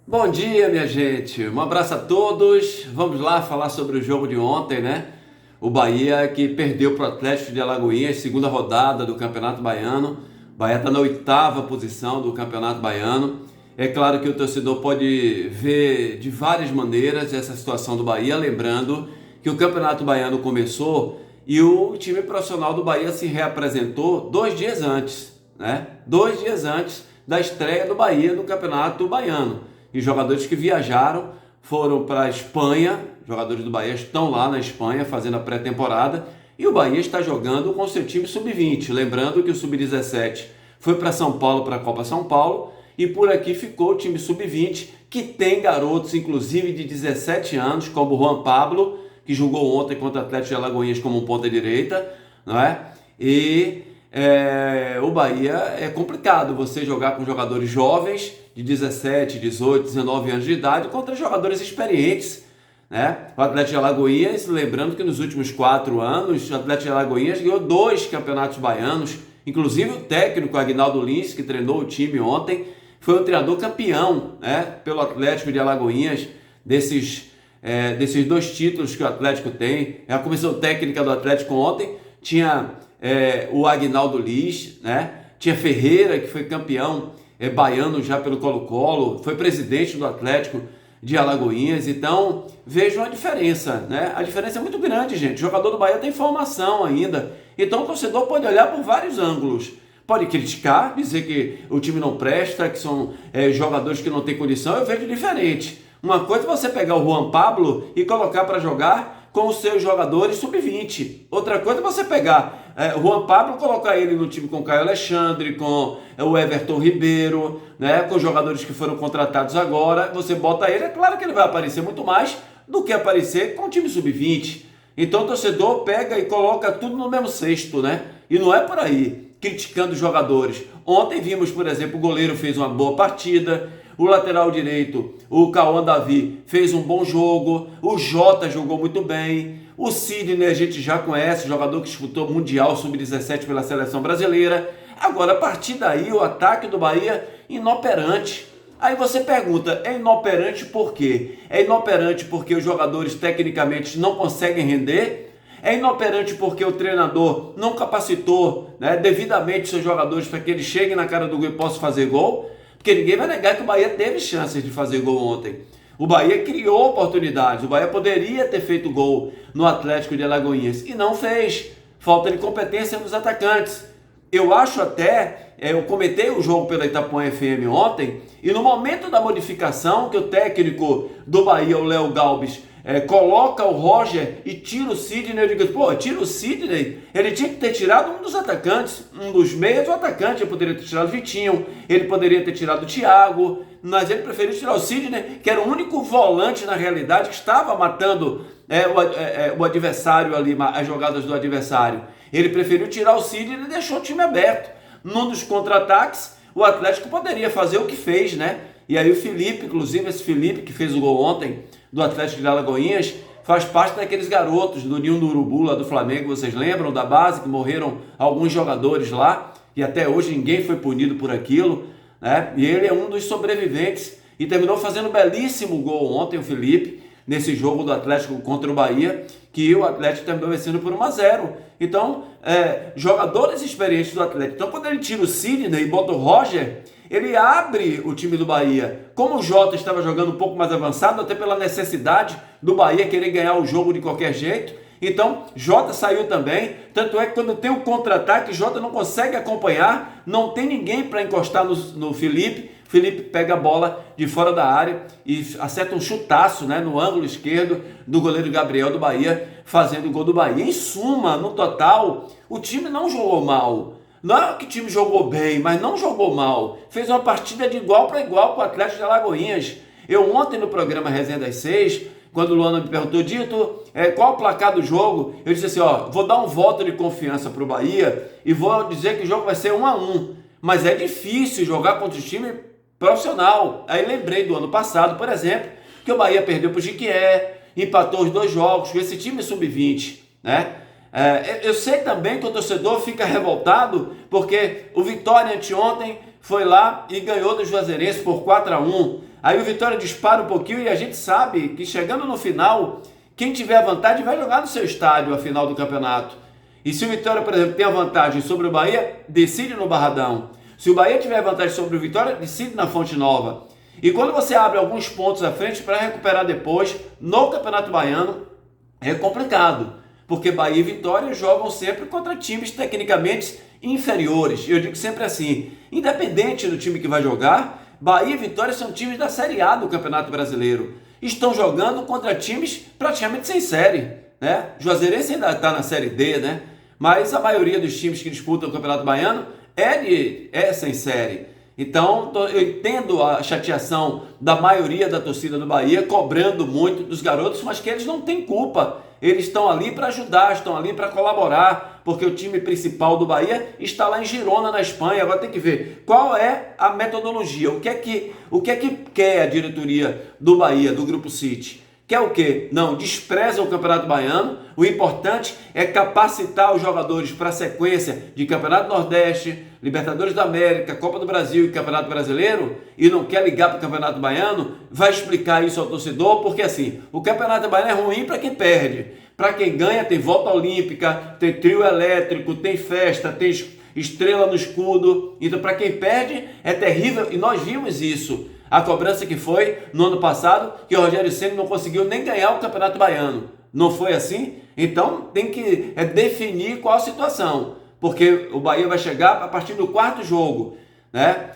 Bom dia, minha gente. Um abraço a todos. Vamos lá falar sobre o jogo de ontem, né? O Bahia que perdeu para o Atlético de Alagoinhas, segunda rodada do Campeonato Baiano. O Bahia está na oitava posição do Campeonato Baiano. É claro que o torcedor pode ver de várias maneiras essa situação do Bahia, lembrando que o Campeonato Baiano começou e o time profissional do Bahia se reapresentou 2 dias antes, né? 2 dias antes da estreia do Bahia no Campeonato Baiano. E jogadores que viajaram foram para a Espanha, jogadores do Bahia estão lá na Espanha fazendo a pré-temporada, e o Bahia está jogando com seu time sub-20. Lembrando que o sub-17 foi para São Paulo, para a Copa São Paulo, e por aqui ficou o time sub-20, que tem garotos, inclusive de 17 anos, como o Juan Pablo, que jogou ontem contra o Atlético de Alagoinhas como um ponta-direita, não é? O Bahia é complicado você jogar com jogadores jovens de 17, 18, 19 anos de idade contra jogadores experientes, né? O Atlético de Alagoinhas, lembrando que nos últimos 4 anos o Atlético de Alagoinhas ganhou 2 campeonatos baianos, inclusive o técnico Aguinaldo Lins, que treinou o time ontem, foi um treinador campeão, né? Pelo Atlético de Alagoinhas, desses 2 títulos que o Atlético tem. A comissão técnica do Atlético ontem tinha o Aguinaldo Lins, né? Tinha Ferreira, que foi campeão baiano já pelo Colo-Colo, foi presidente do Atlético de Alagoinhas. Então vejam a diferença, né? A diferença é muito grande, gente. O jogador do Bahia tem formação ainda, então o torcedor pode olhar por vários ângulos. Pode criticar, dizer que o time não presta, que são jogadores que não têm condição. Eu vejo diferente. Uma coisa é você pegar o Juan Pablo e colocar para jogar com os seus jogadores sub-20. Outra coisa é você pegar o Juan Pablo e colocar ele no time com o Caio Alexandre, com o Everton Ribeiro, né, com os jogadores que foram contratados agora. Você bota ele, é claro que ele vai aparecer muito mais do que aparecer com o time sub-20. Então o torcedor pega e coloca tudo no mesmo cesto, né? E não é por aí, criticando os jogadores. Ontem vimos, por exemplo, o goleiro fez uma boa partida, o lateral direito, o Cauã Davi, fez um bom jogo, o Jota jogou muito bem, o Sidney a gente já conhece, jogador que disputou Mundial Sub-17 pela Seleção Brasileira. Agora, a partir daí, o ataque do Bahia inoperante. Aí você pergunta, é inoperante por quê? É inoperante porque os jogadores tecnicamente não conseguem render? É inoperante porque o treinador não capacitou, né, devidamente seus jogadores para que eles cheguem na cara do gol e possam fazer gol? Porque ninguém vai negar que o Bahia teve chances de fazer gol ontem. O Bahia criou oportunidades. O Bahia poderia ter feito gol no Atlético de Alagoinhas e não fez. Falta de competência dos atacantes. Eu acho até, eu comentei o jogo pela Itapuã FM ontem, e no momento da modificação que o técnico do Bahia, o Léo Galbis, coloca o Roger e tira o Sidney, eu digo, pô, tira o Sidney, ele tinha que ter tirado um dos atacantes, um dos meias do atacante. Ele poderia ter tirado o Vitinho, ele poderia ter tirado o Thiago, mas ele preferiu tirar o Sidney, que era o único volante na realidade que estava matando o adversário ali, as jogadas do adversário. Ele preferiu tirar o Sidney e deixou o time aberto. Num dos contra-ataques, o Atlético poderia fazer o que fez, né? E aí o Felipe, inclusive esse Felipe que fez o gol ontem do Atlético de Alagoinhas, faz parte daqueles garotos do Ninho do Urubu lá do Flamengo, vocês lembram da base, que morreram alguns jogadores lá, e até hoje ninguém foi punido por aquilo, né? E ele é um dos sobreviventes e terminou fazendo um belíssimo gol ontem, o Felipe, nesse jogo do Atlético contra o Bahia, que o Atlético terminou vencendo por 1-0. Então, jogadores experientes do Atlético. Então, quando ele tira o Sidney e bota o Roger, ele abre o time do Bahia. Como o Jota estava jogando um pouco mais avançado, até pela necessidade do Bahia querer ganhar o jogo de qualquer jeito, então Jota saiu também. Tanto é que quando tem um contra-ataque, Jota não consegue acompanhar, não tem ninguém para encostar no Felipe. Felipe pega a bola de fora da área e acerta um chutaço, né, no ângulo esquerdo do goleiro Gabriel do Bahia, fazendo o gol do Bahia. Em suma, no total, o time não jogou mal. Não é que o time jogou bem, mas não jogou mal. Fez uma partida de igual para igual com o Atlético de Alagoinhas. Eu ontem no programa Resenha das 6, quando o Luana me perguntou, Dito, qual o placar do jogo? Eu disse assim, vou dar um voto de confiança para o Bahia e vou dizer que o jogo vai ser 1-1. Mas é difícil jogar contra o time profissional. Aí lembrei do ano passado, por exemplo, que o Bahia perdeu para o Jequié, empatou os 2 jogos com esse time sub-20, né? Eu sei também que o torcedor fica revoltado porque o Vitória anteontem foi lá e ganhou do Juazeirense por 4-1. Aí o Vitória dispara um pouquinho e a gente sabe que chegando no final, quem tiver a vantagem vai jogar no seu estádio a final do campeonato. E se o Vitória, por exemplo, tem a vantagem sobre o Bahia, decide no Barradão. Se o Bahia tiver a vantagem sobre o Vitória, decide na Fonte Nova. E quando você abre alguns pontos à frente para recuperar depois, no Campeonato Baiano, é complicado. Porque Bahia e Vitória jogam sempre contra times tecnicamente inferiores. Eu digo sempre assim, independente do time que vai jogar, Bahia e Vitória são times da Série A do Campeonato Brasileiro. Estão jogando contra times praticamente sem série, né? Juazeirense ainda está na Série D, né? Mas a maioria dos times que disputam o Campeonato Baiano é sem série. Então, eu entendo a chateação da maioria da torcida do Bahia, cobrando muito dos garotos, mas que eles não têm culpa. Eles estão ali para ajudar, estão ali para colaborar, porque o time principal do Bahia está lá em Girona, na Espanha. Agora tem que ver qual é a metodologia, o que é que quer a diretoria do Bahia, do Grupo City. Quer o quê? Não, despreza o Campeonato Baiano. O importante é capacitar os jogadores para a sequência de Campeonato Nordeste, Libertadores da América, Copa do Brasil e Campeonato Brasileiro, e não quer ligar para o Campeonato Baiano, vai explicar isso ao torcedor, porque assim, o Campeonato Baiano é ruim para quem perde. Para quem ganha tem volta olímpica, tem trio elétrico, tem festa, tem estrela no escudo. Então para quem perde é terrível e nós vimos isso. A cobrança que foi no ano passado, que o Rogério Ceni não conseguiu nem ganhar o Campeonato Baiano. Não foi assim? Então tem que definir qual a situação. Porque o Bahia vai chegar a partir do quarto jogo, né?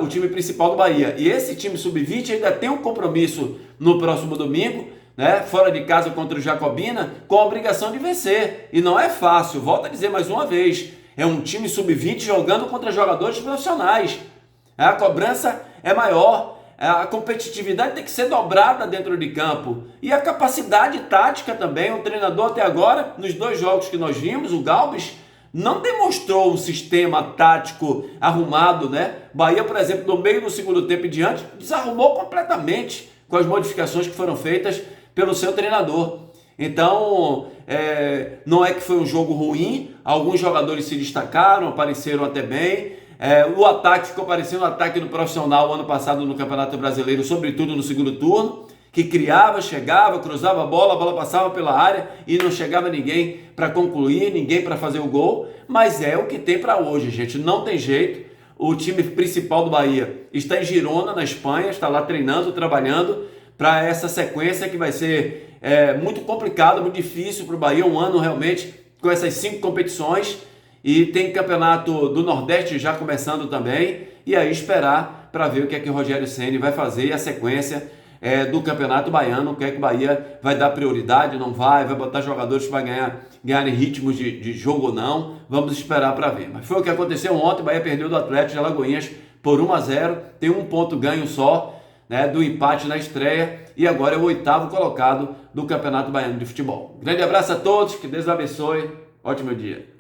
O time principal do Bahia. E esse time sub-20 ainda tem um compromisso no próximo domingo, né? Fora de casa contra o Jacobina, com a obrigação de vencer. E não é fácil, volto a dizer mais uma vez. É um time sub-20 jogando contra jogadores profissionais. A cobrança é maior. A competitividade tem que ser dobrada dentro de campo. E a capacidade tática também. O treinador até agora, nos 2 jogos que nós vimos, o Galbis, não demonstrou um sistema tático arrumado, né? Bahia, por exemplo, no meio do segundo tempo e diante, desarrumou completamente com as modificações que foram feitas pelo seu treinador. Então, não é que foi um jogo ruim. Alguns jogadores se destacaram, apareceram até bem. O ataque ficou parecendo o ataque do profissional ano passado no Campeonato Brasileiro, sobretudo no segundo turno, que criava, chegava, cruzava a bola passava pela área e não chegava ninguém para concluir, ninguém para fazer o gol, mas é o que tem para hoje, gente, não tem jeito. O time principal do Bahia está em Girona, na Espanha, está lá treinando, trabalhando para essa sequência que vai ser muito complicado, muito difícil para o Bahia, um ano realmente com essas 5 competições. E tem campeonato do Nordeste já começando também. E aí esperar para ver o que é que o Rogério Ceni vai fazer e a sequência do Campeonato Baiano. O que é que o Bahia vai dar prioridade, não vai botar jogadores para ganharem ritmos de jogo ou não. Vamos esperar para ver. Mas foi o que aconteceu ontem. O Bahia perdeu do Atlético de Alagoinhas por 1-0. Tem 1 ponto ganho só, né, do empate na estreia. E agora é o 8º colocado do Campeonato Baiano de Futebol. Grande abraço a todos. Que Deus abençoe. Ótimo dia.